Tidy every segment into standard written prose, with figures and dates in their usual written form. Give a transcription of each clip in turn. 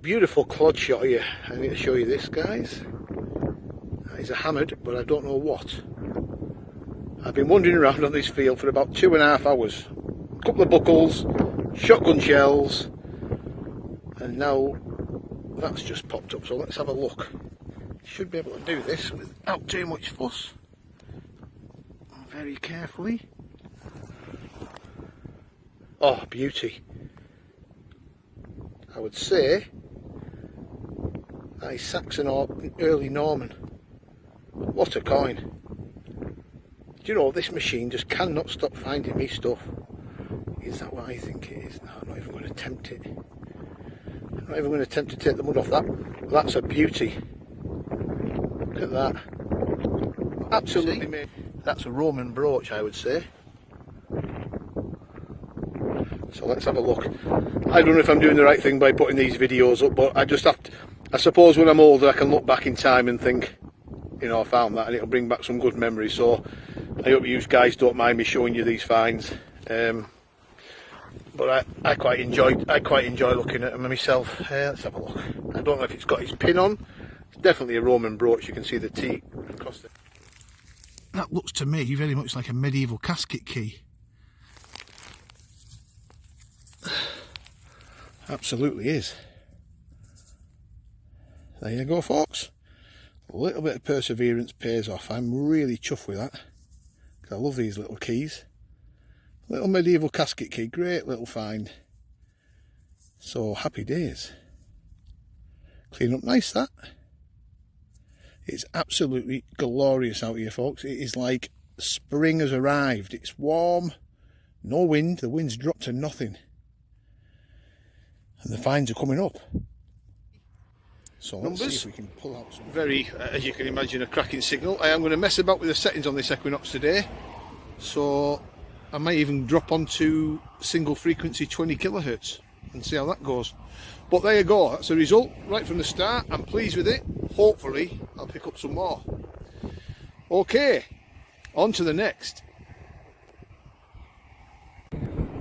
beautiful clod shot here. I need to show you this, guys. That is a hammered, but I don't know what. I've been wandering around on this field for about 2.5 hours. A couple of buckles, shotgun shells, and now that's just popped up, so let's have a look. Should be able to do this without too much fuss. Very carefully. Oh, beauty. I would say that is Saxon or early Norman. What a coin. Do you know, this machine just cannot stop finding me stuff. Is that what I think it is? No, I'm not even going to attempt it. I'm not even going to attempt to take the mud off that. That's a beauty. Look at that. Absolutely made. That's a Roman brooch, I would say. So let's have a look. I don't know if I'm doing the right thing by putting these videos up, but I just have to, I suppose when I'm older I can look back in time and think, you know, I found that and it'll bring back some good memories. So I hope you guys don't mind me showing you these finds. But I quite enjoy looking at them myself. Let's have a look. I don't know if it's got its pin on. It's definitely a Roman brooch. You can see the T across it. That looks to me very much like a medieval casket key. Absolutely is. There you go, folks. A little bit of perseverance pays off. I'm really chuffed with that. I love these little keys. Little medieval casket key, great little find. So happy days. Clean up nice, that. It's absolutely glorious out here, folks. It is like spring has arrived. It's warm, no wind, the wind's dropped to nothing. And the finds are coming up. So let's see if we can pull out some. Very, as you can imagine, a cracking signal. I am going to mess about with the settings on this Equinox today. So I might even drop onto single frequency 20 kilohertz and see how that goes. But there you go, that's the result right from the start. I'm pleased with it. Hopefully I'll pick up some more. Okay, on to the next.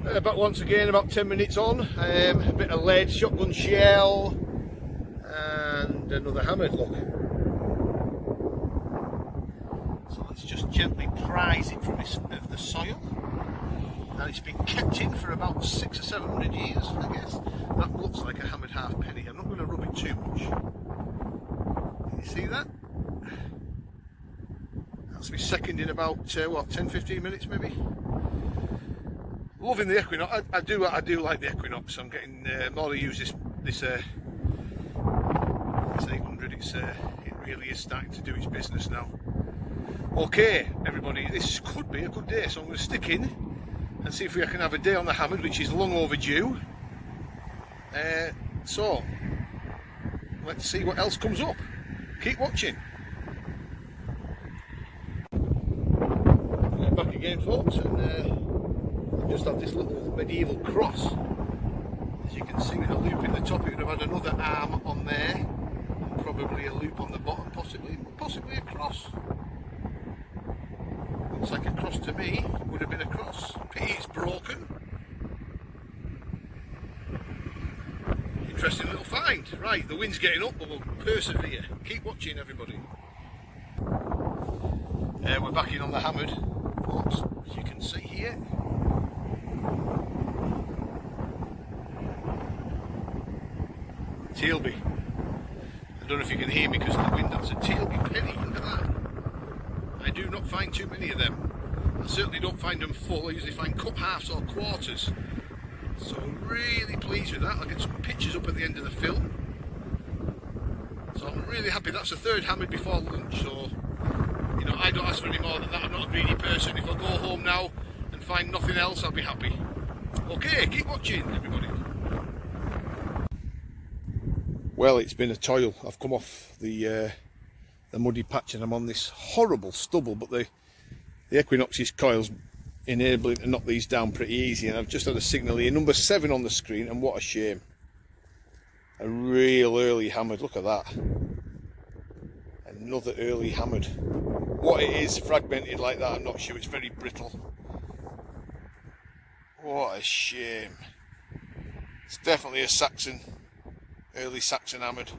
Back once again, about 10 minutes on. A bit of lead, shotgun shell, and another hammered, look. So let's just gently prise it from the soil. And it's been kept in for about 600 or 700 years, I guess. That looks like a hammered halfpenny. I'm not going to rub it too much. Can you see that? That's my second in about, what, 10-15 minutes maybe? Loving the Equinox. I do like the Equinox. I'm getting more to use this 800. It really is starting to do its business now. Okay, everybody, this could be a good day, so I'm going to stick in and see if we can have a day on the hammered, which is long overdue. So let's see what else comes up. Keep watching. Back again, folks, and I just have this little medieval cross. As you can see, with a loop in the top, it would have had another arm on there, and probably a loop on the bottom, possibly a cross. Looks like a cross to me. Would have been a cross. Pity it's broken. Interesting little find. Right, the wind's getting up, but we'll persevere. Keep watching, everybody. We're back in on the hammered, folks, as you can see here. Tealby. I don't know if you can hear me because of the wind. That's a Tealby penny. Look at that. I do not find too many of them. I certainly don't find them full. I usually find cut halves or quarters. So I'm really pleased with that. I'll get some pictures up at the end of the film. So I'm really happy. That's the third hammered before lunch. So, you know, I don't ask for any more than that. I'm not a greedy person. If I go home now and find nothing else, I'll be happy. Okay, keep watching, everybody. Well, it's been a toil. I've come off the muddy patch and I'm on this horrible stubble, but the Equinox's coil's enabling to knock these down pretty easy, and I've just had a signal here, number 7 on the screen, and what a shame. A real early hammered, look at that. Another early hammered. What it is, fragmented like that, I'm not sure. It's very brittle. What a shame. It's definitely a Saxon early Saxon hammered.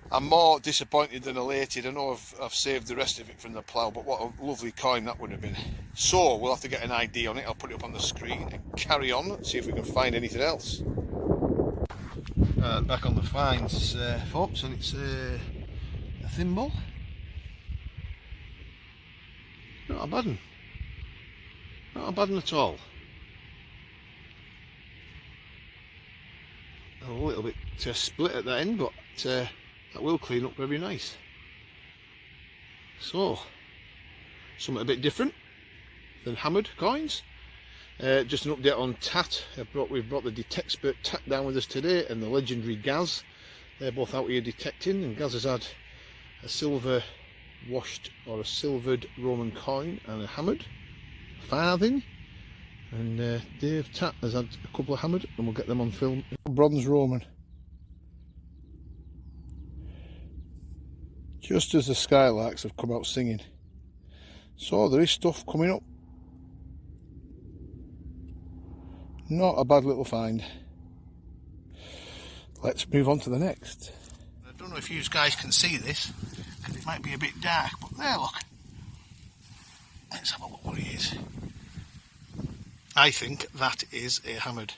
I'm more disappointed than elated. I know I've saved the rest of it from the plough, but what a lovely coin that would have been. So we'll have to get an ID on it. I'll put it up on the screen and carry on and see if we can find anything else. Back on the finds, folks, and it's a thimble. Not a bad one. Not a bad one at all. A little bit split at the end, but that will clean up very nice. So, something a bit different than hammered coins. Just an update on Tat. We've brought the Detexpert Tat down with us today, and the legendary Gaz. They're both out here detecting, and Gaz has had a silver washed or a silvered Roman coin and a hammered farthing, and Dave Tat has had a couple of hammered, and we'll get them on film. Bronze Roman. Just as the skylarks have come out singing. So there is stuff coming up. Not a bad little find. Let's move on to the next. I don't know if you guys can see this, because it might be a bit dark, but there, look. Let's have a look what it is. I think that is a hammered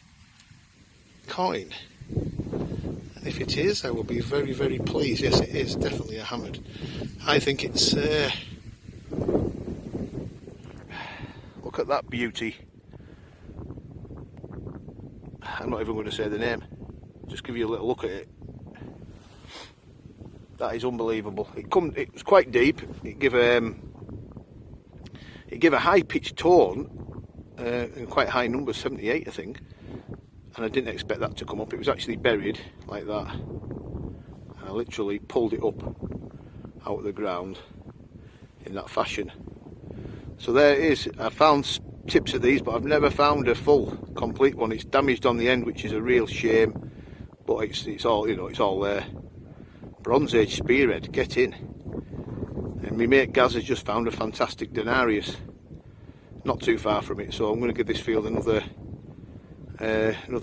coin. And if it is, I will be very, very pleased. Yes, it is definitely a hammered. I think it's... look at that beauty. I'm not even going to say the name. Just give you a little look at it. That is unbelievable. It was quite deep. It gave a high pitched tone and quite high numbers, 78 I think. And I didn't expect that to come up. It was actually buried like that. And I literally pulled it up out of the ground in that fashion. So there it is. I found tips of these, but I've never found a full complete one. It's damaged on the end, which is a real shame, but it's all, you know, it's all there. Bronze Age spearhead, get in. And my mate Gaz has just found a fantastic denarius not too far from it, so I'm going to give this field another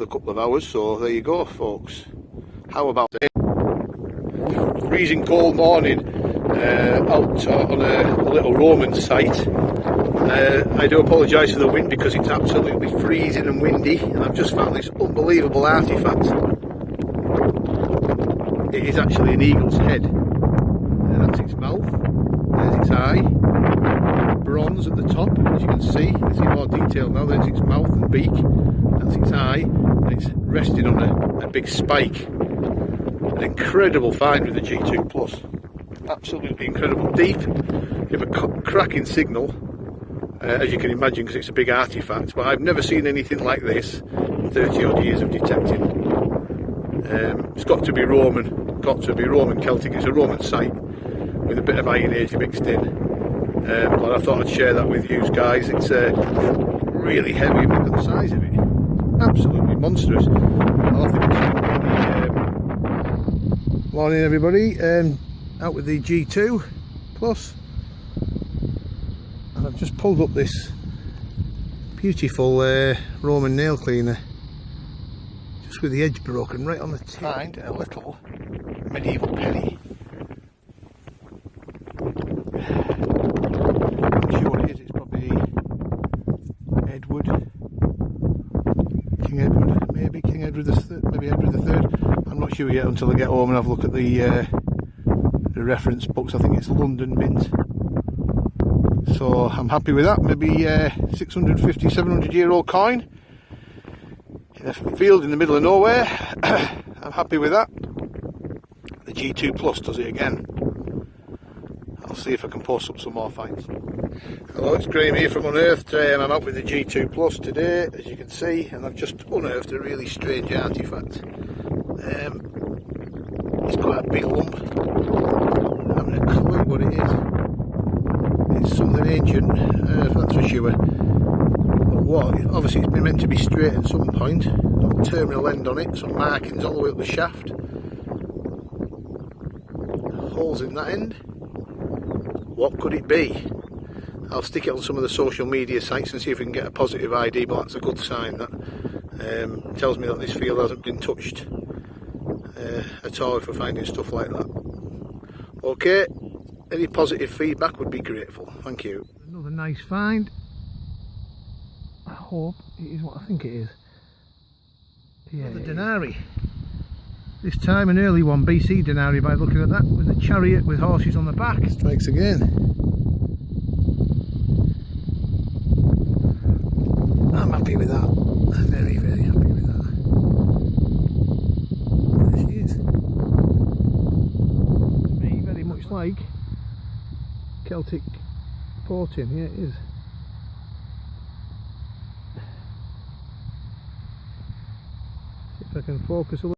couple of hours. So there you go, folks. How about it? Freezing cold morning out on a little Roman site. I do apologise for the wind, because it's absolutely freezing and windy, and I've just found this unbelievable artefact. It is actually an eagle's head. That's its mouth, there's its eye, bronze at the top, as you can see. You can see more detail now. There's its mouth and beak, that's its eye, and it's resting on a big spike. An incredible find with the G2 Plus. Absolutely incredible. Deep, give a cracking signal. As you can imagine, because it's a big artefact, but I've never seen anything like this in 30 odd years of detecting. It's got to be Roman, Celtic. It's a Roman site with a bit of Iron Age mixed in, but I thought I'd share that with you guys. It's really heavy. Look at the size of it, absolutely monstrous. I'll have to morning everybody, out with the G2 Plus. And I've just pulled up this beautiful Roman nail cleaner, just with the edge broken right on the tip. Find a little medieval penny. Not sure what it is. It's probably Edward, King Edward, maybe King Edward III, maybe Edward III. I'm not sure yet until I get home and have a look at the reference books. I think it's London mint. So I'm happy with that. Maybe 650, 700 year old coin in a field in the middle of nowhere. I'm happy with that. The G2 Plus does it again. I'll see if I can post up some more finds. Hello, it's Graham here from Unearthed, and I'm out with the G2 Plus today, as you can see, and I've just unearthed a really strange artefact. It's quite a big lump. I haven't a clue what it is. It's something ancient, that's for sure. But what? Obviously it's been meant to be straight at some point. Got a terminal end on it, some markings all the way up the shaft. Holes in that end. What could it be? I'll stick it on some of the social media sites and see if we can get a positive ID, but that's a good sign. That tells me that this field hasn't been touched at all if we're finding stuff like that. Okay, any positive feedback would be grateful. Thank you. Another nice find. I hope it is what I think it is. Yeah, the denarii. This time an early one, BC denarii by looking at that, with a chariot with horses on the back. Strikes again. I'm happy with that. I'm very, very happy with that. There she is. To me, very much like Celtic porting. Yeah, it is. See if I can focus a little.